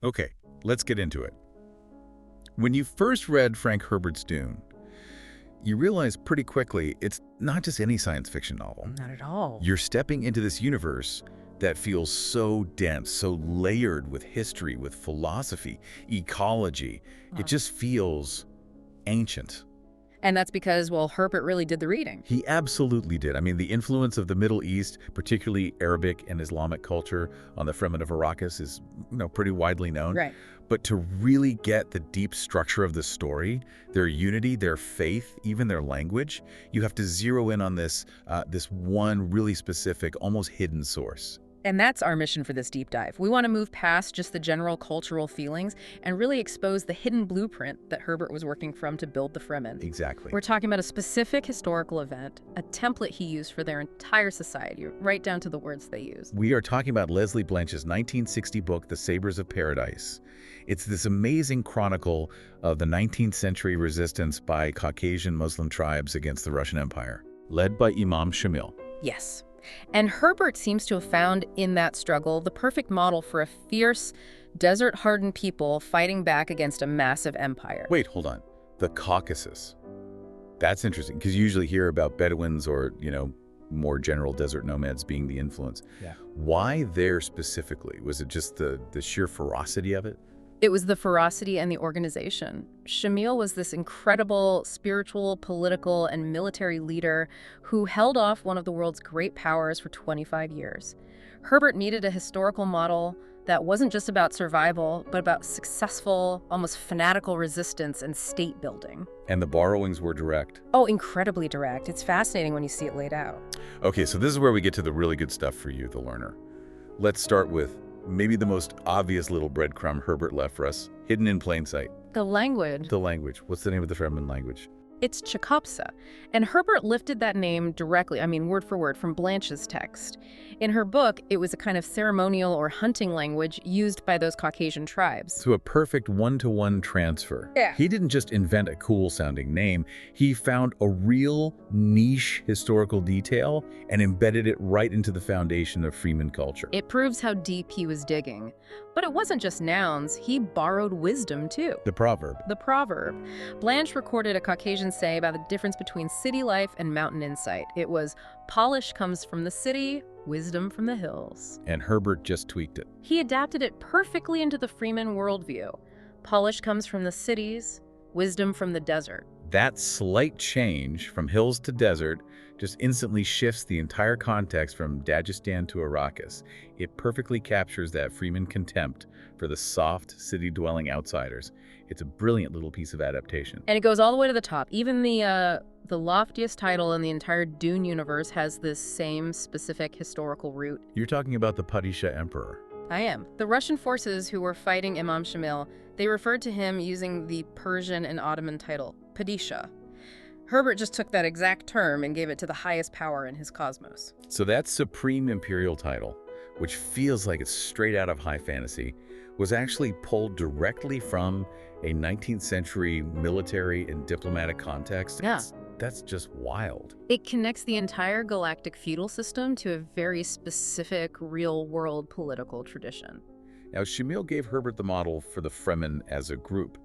Okay, let's get into it. When you first read Frank Herbert's Dune, you realize pretty quickly it's not just any science fiction novel. Not at all. You're stepping into this universe that feels so dense, so layered with history, with philosophy, ecology. It just feels ancient. And that's because, well, Herbert really did the reading. He absolutely did. I mean, the influence of the Middle East, particularly Arabic and Islamic culture on the Fremen of Arrakis is, pretty widely known. Right. But to really get the deep structure of the story, their unity, their faith, even their language, you have to zero in on this one really specific, almost hidden source. And that's our mission for this deep dive. We want to move past just the general cultural feelings and really expose the hidden blueprint that Herbert was working from to build the Fremen. Exactly. We're talking about a specific historical event, a template he used for their entire society, right down to the words they use. We are talking about Lesley Blanch's 1960 book, The Sabres of Paradise. It's this amazing chronicle of the 19th century resistance by Caucasian Muslim tribes against the Russian Empire, led by Imam Shamil. Yes. And Herbert seems to have found in that struggle the perfect model for a fierce, desert-hardened people fighting back against a massive empire. Wait, hold on. The Caucasus. That's interesting, because you usually hear about Bedouins or, more general desert nomads being the influence. Yeah. Why there specifically? Was it just the sheer ferocity of it? It was the ferocity and the organization. Shamil was this incredible spiritual, political, and military leader who held off one of the world's great powers for 25 years. Herbert needed a historical model that wasn't just about survival, but about successful, almost fanatical resistance and state building. And the borrowings were direct. Oh, incredibly direct. It's fascinating when you see it laid out. Okay, so this is where we get to the really good stuff for you, the learner. Let's start with maybe the most obvious little breadcrumb Herbert left for us, hidden in plain sight. The language. The language. What's the name of the Fremen language? It's Chicopsa. And Herbert lifted that name directly, word for word, from Blanche's text. In her book, it was a kind of ceremonial or hunting language used by those Caucasian tribes. So a perfect one-to-one transfer. Yeah. He didn't just invent a cool-sounding name. He found a real niche historical detail and embedded it right into the foundation of Fremen culture. It proves how deep he was digging. But it wasn't just nouns. He borrowed wisdom, too. The proverb. The proverb. Blanche recorded a Caucasian say about the difference between city life and mountain insight. It was, polish comes from the city, wisdom from the hills. And Herbert just tweaked it. He adapted it perfectly into the Fremen worldview. Polish comes from the cities, wisdom from the desert. That slight change from hills to desert just instantly shifts the entire context from Dagestan to Arrakis. It perfectly captures that Fremen contempt for the soft, city-dwelling outsiders. It's a brilliant little piece of adaptation. And it goes all the way to the top. Even the loftiest title in the entire Dune universe has this same specific historical root. You're talking about the Padishah Emperor. I am. The Russian forces who were fighting Imam Shamil, they referred to him using the Persian and Ottoman title, Padishah. Herbert just took that exact term and gave it to the highest power in his cosmos. So that supreme imperial title, which feels like it's straight out of high fantasy, was actually pulled directly from a 19th century military and diplomatic context. Yeah. That's just wild. It connects the entire galactic feudal system to a very specific real-world political tradition. Now, Shamil gave Herbert the model for the Fremen as a group,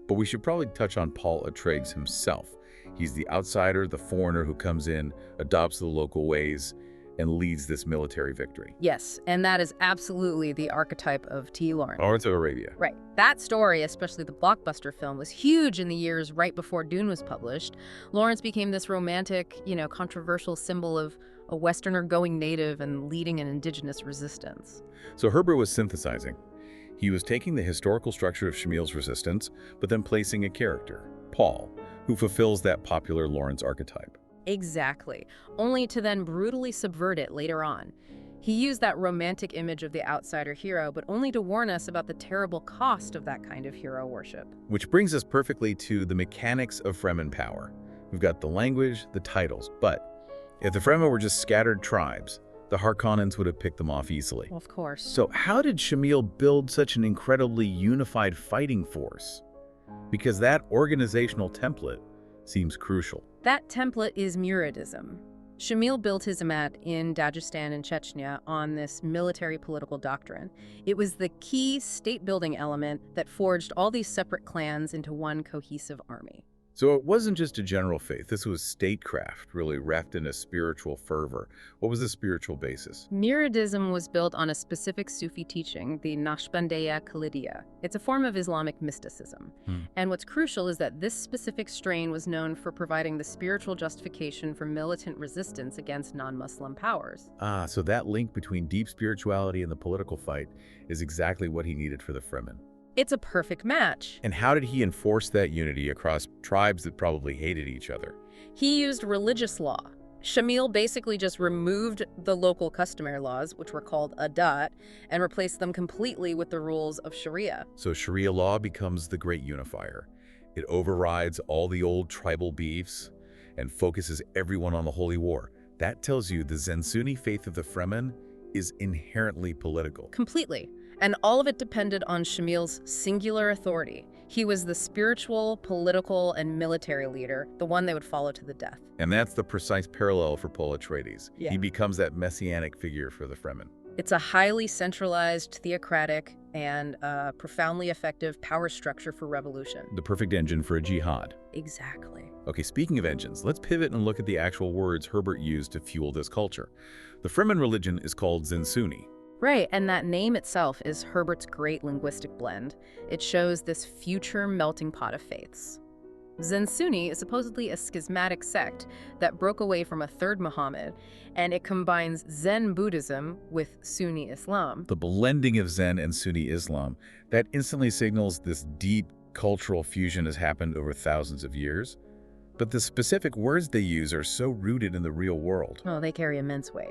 but we should probably touch on Paul Atreides himself. He's the outsider, the foreigner who comes in, adopts the local ways, and leads this military victory. Yes, and that is absolutely the archetype of T. Lawrence. Lawrence of Arabia. Right. That story, especially the blockbuster film, was huge in the years right before Dune was published. Lawrence became this romantic, controversial symbol of a Westerner going native and leading an indigenous resistance. So Herbert was synthesizing. He was taking the historical structure of Shamil's resistance, but then placing a character, Paul, who fulfills that popular Lawrence archetype. Exactly, only to then brutally subvert it later on. He used that romantic image of the outsider hero, but only to warn us about the terrible cost of that kind of hero worship. Which brings us perfectly to the mechanics of Fremen power. We've got the language, the titles, but if the Fremen were just scattered tribes, the Harkonnens would have picked them off easily. Well, of course. So how did Shamil build such an incredibly unified fighting force? Because that organizational template seems crucial. That template is Muradism. Shamil built his emet in Dagestan and Chechnya on this military political doctrine. It was the key state-building element that forged all these separate clans into one cohesive army. So it wasn't just a general faith. This was statecraft, really wrapped in a spiritual fervor. What was the spiritual basis? Muridism was built on a specific Sufi teaching, the Naqshbandiya Khalidiyya. It's a form of Islamic mysticism. And what's crucial is that this specific strain was known for providing the spiritual justification for militant resistance against non-Muslim powers. So that link between deep spirituality and the political fight is exactly what he needed for the Fremen. It's a perfect match. And how did he enforce that unity across tribes that probably hated each other? He used religious law. Shamil basically just removed the local customary laws, which were called adat, and replaced them completely with the rules of Sharia. So Sharia law becomes the great unifier. It overrides all the old tribal beefs and focuses everyone on the holy war. That tells you the Zen-Sunni faith of the Fremen is inherently political. Completely. And all of it depended on Shamil's singular authority. He was the spiritual, political, and military leader, the one they would follow to the death. And that's the precise parallel for Paul Atreides. Yeah. He becomes that messianic figure for the Fremen. It's a highly centralized, theocratic, and profoundly effective power structure for revolution. The perfect engine for a jihad. Exactly. Okay, speaking of engines, let's pivot and look at the actual words Herbert used to fuel this culture. The Fremen religion is called Zen-Sunni. Right, and that name itself is Herbert's great linguistic blend. It shows this future melting pot of faiths. Zen-Sunni is supposedly a schismatic sect that broke away from a third Muhammad, and it combines Zen Buddhism with Sunni Islam. The blending of Zen and Sunni Islam, that instantly signals this deep cultural fusion has happened over thousands of years. But the specific words they use are so rooted in the real world. Oh, they carry immense weight.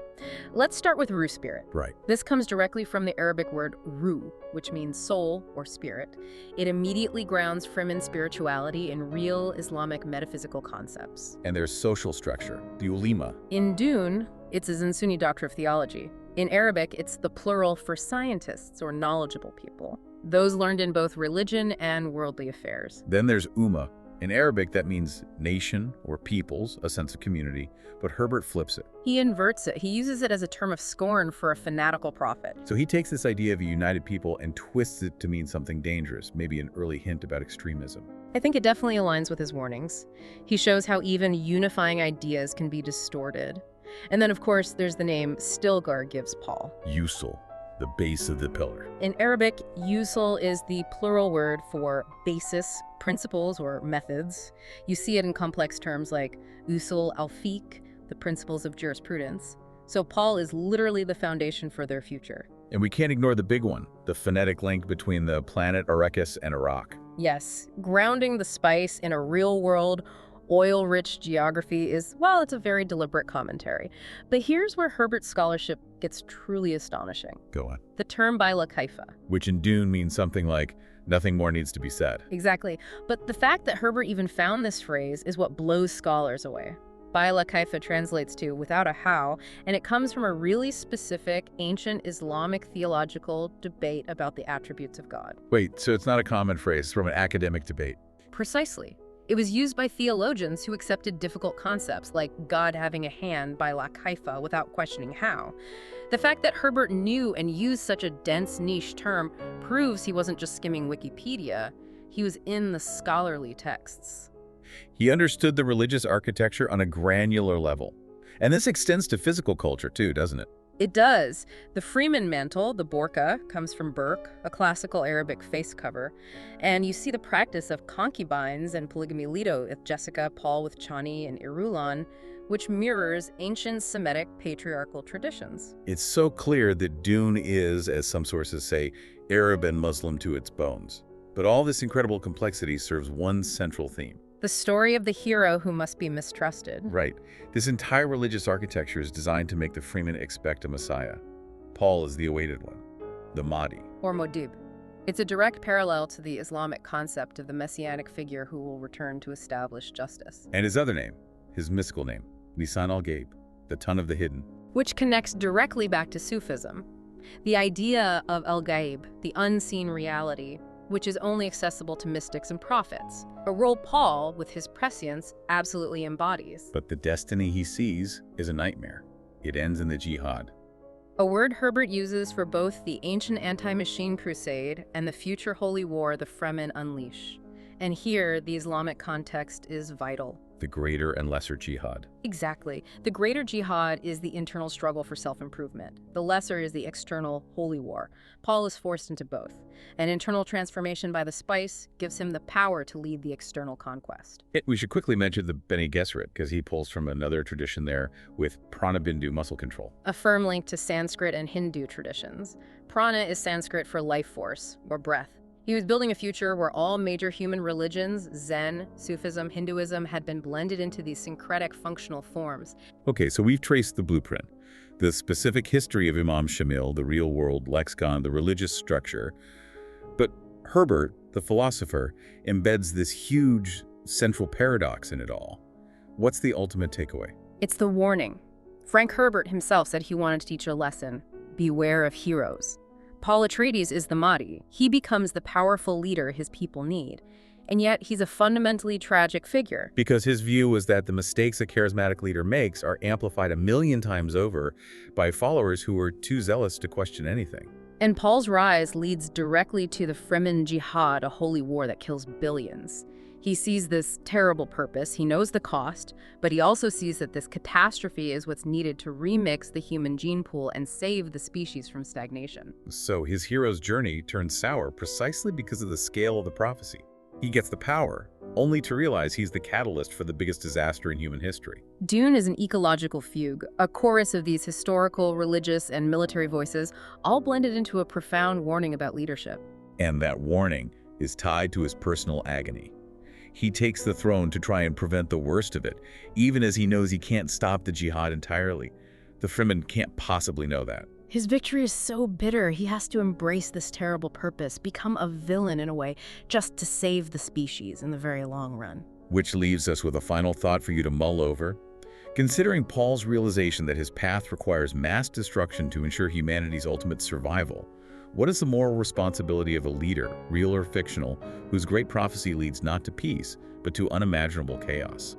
Let's start with Ruh spirit. Right. This comes directly from the Arabic word ruh, which means soul or spirit. It immediately grounds Fremen spirituality in real Islamic metaphysical concepts. And their social structure, the ulema. In Dune, it's a Zen-Sunni doctrine of theology. In Arabic, it's the plural for scientists or knowledgeable people, those learned in both religion and worldly affairs. Then there's Ummah. In Arabic, that means nation or peoples, a sense of community, but Herbert flips it. He inverts it. He uses it as a term of scorn for a fanatical prophet. So he takes this idea of a united people and twists it to mean something dangerous, maybe an early hint about extremism. I think it definitely aligns with his warnings. He shows how even unifying ideas can be distorted. And then, of course, there's the name Stilgar gives Paul. Usul, the base of the pillar. In Arabic, usul is the plural word for basis, principles, or methods. You see it in complex terms like usul al-fiqh, the principles of jurisprudence. So Paul is literally the foundation for their future. And we can't ignore the big one, the phonetic link between the planet Arrakis and Iraq. Yes, grounding the spice in a real-world, oil-rich geography is, well, it's a very deliberate commentary. But here's where Herbert's scholarship gets truly astonishing. Go on. The term by la kaifa. Which in Dune means something like, nothing more needs to be said. Exactly. But the fact that Herbert even found this phrase is what blows scholars away. By la kaifa translates to without a how, and it comes from a really specific ancient Islamic theological debate about the attributes of God. Wait, so it's not a common phrase, it's from an academic debate. Precisely. It was used by theologians who accepted difficult concepts like God having a hand by la kaifa without questioning how. The fact that Herbert knew and used such a dense niche term proves he wasn't just skimming Wikipedia, he was in the scholarly texts. He understood the religious architecture on a granular level. And this extends to physical culture too, doesn't it? It does. The Fremen mantle, the burqa, comes from burq, a classical Arabic face cover. And you see the practice of concubines and polygamy lido with Jessica, Paul with Chani, and Irulan, which mirrors ancient Semitic patriarchal traditions. It's so clear that Dune is, as some sources say, Arab and Muslim to its bones. But all this incredible complexity serves one central theme. The story of the hero who must be mistrusted. Right. This entire religious architecture is designed to make the Fremen expect a messiah. Paul is the awaited one, the Mahdi. Or Modib. It's a direct parallel to the Islamic concept of the Messianic figure who will return to establish justice. And his other name, his mystical name, Lisan al-Gaib, the tongue of the hidden. Which connects directly back to Sufism. The idea of al-Gaib, the unseen reality, which is only accessible to mystics and prophets, a role Paul, with his prescience, absolutely embodies. But the destiny he sees is a nightmare. It ends in the jihad. A word Herbert uses for both the ancient anti-machine crusade and the future holy war the Fremen unleash. And here, the Islamic context is vital. The greater and lesser jihad. Exactly. The greater jihad is the internal struggle for self-improvement. The lesser is the external holy war. Paul is forced into both. An internal transformation by the spice gives him the power to lead the external conquest. We should quickly mention the Bene Gesserit, because he pulls from another tradition there with pranabindu muscle control. A firm link to Sanskrit and Hindu traditions. Prana is Sanskrit for life force, or breath. He was building a future where all major human religions, Zen, Sufism, Hinduism, had been blended into these syncretic functional forms. Okay, so we've traced the blueprint. The specific history of Imam Shamil, the real-world lexicon, the religious structure. But Herbert, the philosopher, embeds this huge central paradox in it all. What's the ultimate takeaway? It's the warning. Frank Herbert himself said he wanted to teach a lesson. Beware of heroes. Paul Atreides is the Mahdi. He becomes the powerful leader his people need. And yet, he's a fundamentally tragic figure. Because his view was that the mistakes a charismatic leader makes are amplified 1,000,000 times over by followers who are too zealous to question anything. And Paul's rise leads directly to the Fremen jihad, a holy war that kills billions. He sees this terrible purpose, he knows the cost, but he also sees that this catastrophe is what's needed to remix the human gene pool and save the species from stagnation. So his hero's journey turns sour precisely because of the scale of the prophecy. He gets the power, only to realize he's the catalyst for the biggest disaster in human history. Dune is an ecological fugue, a chorus of these historical, religious, and military voices, all blended into a profound warning about leadership. And that warning is tied to his personal agony. He takes the throne to try and prevent the worst of it, even as he knows he can't stop the jihad entirely. The Fremen can't possibly know that. His victory is so bitter, he has to embrace this terrible purpose, become a villain in a way, just to save the species in the very long run. Which leaves us with a final thought for you to mull over. Considering Paul's realization that his path requires mass destruction to ensure humanity's ultimate survival, what is the moral responsibility of a leader, real or fictional, whose great prophecy leads not to peace, but to unimaginable chaos?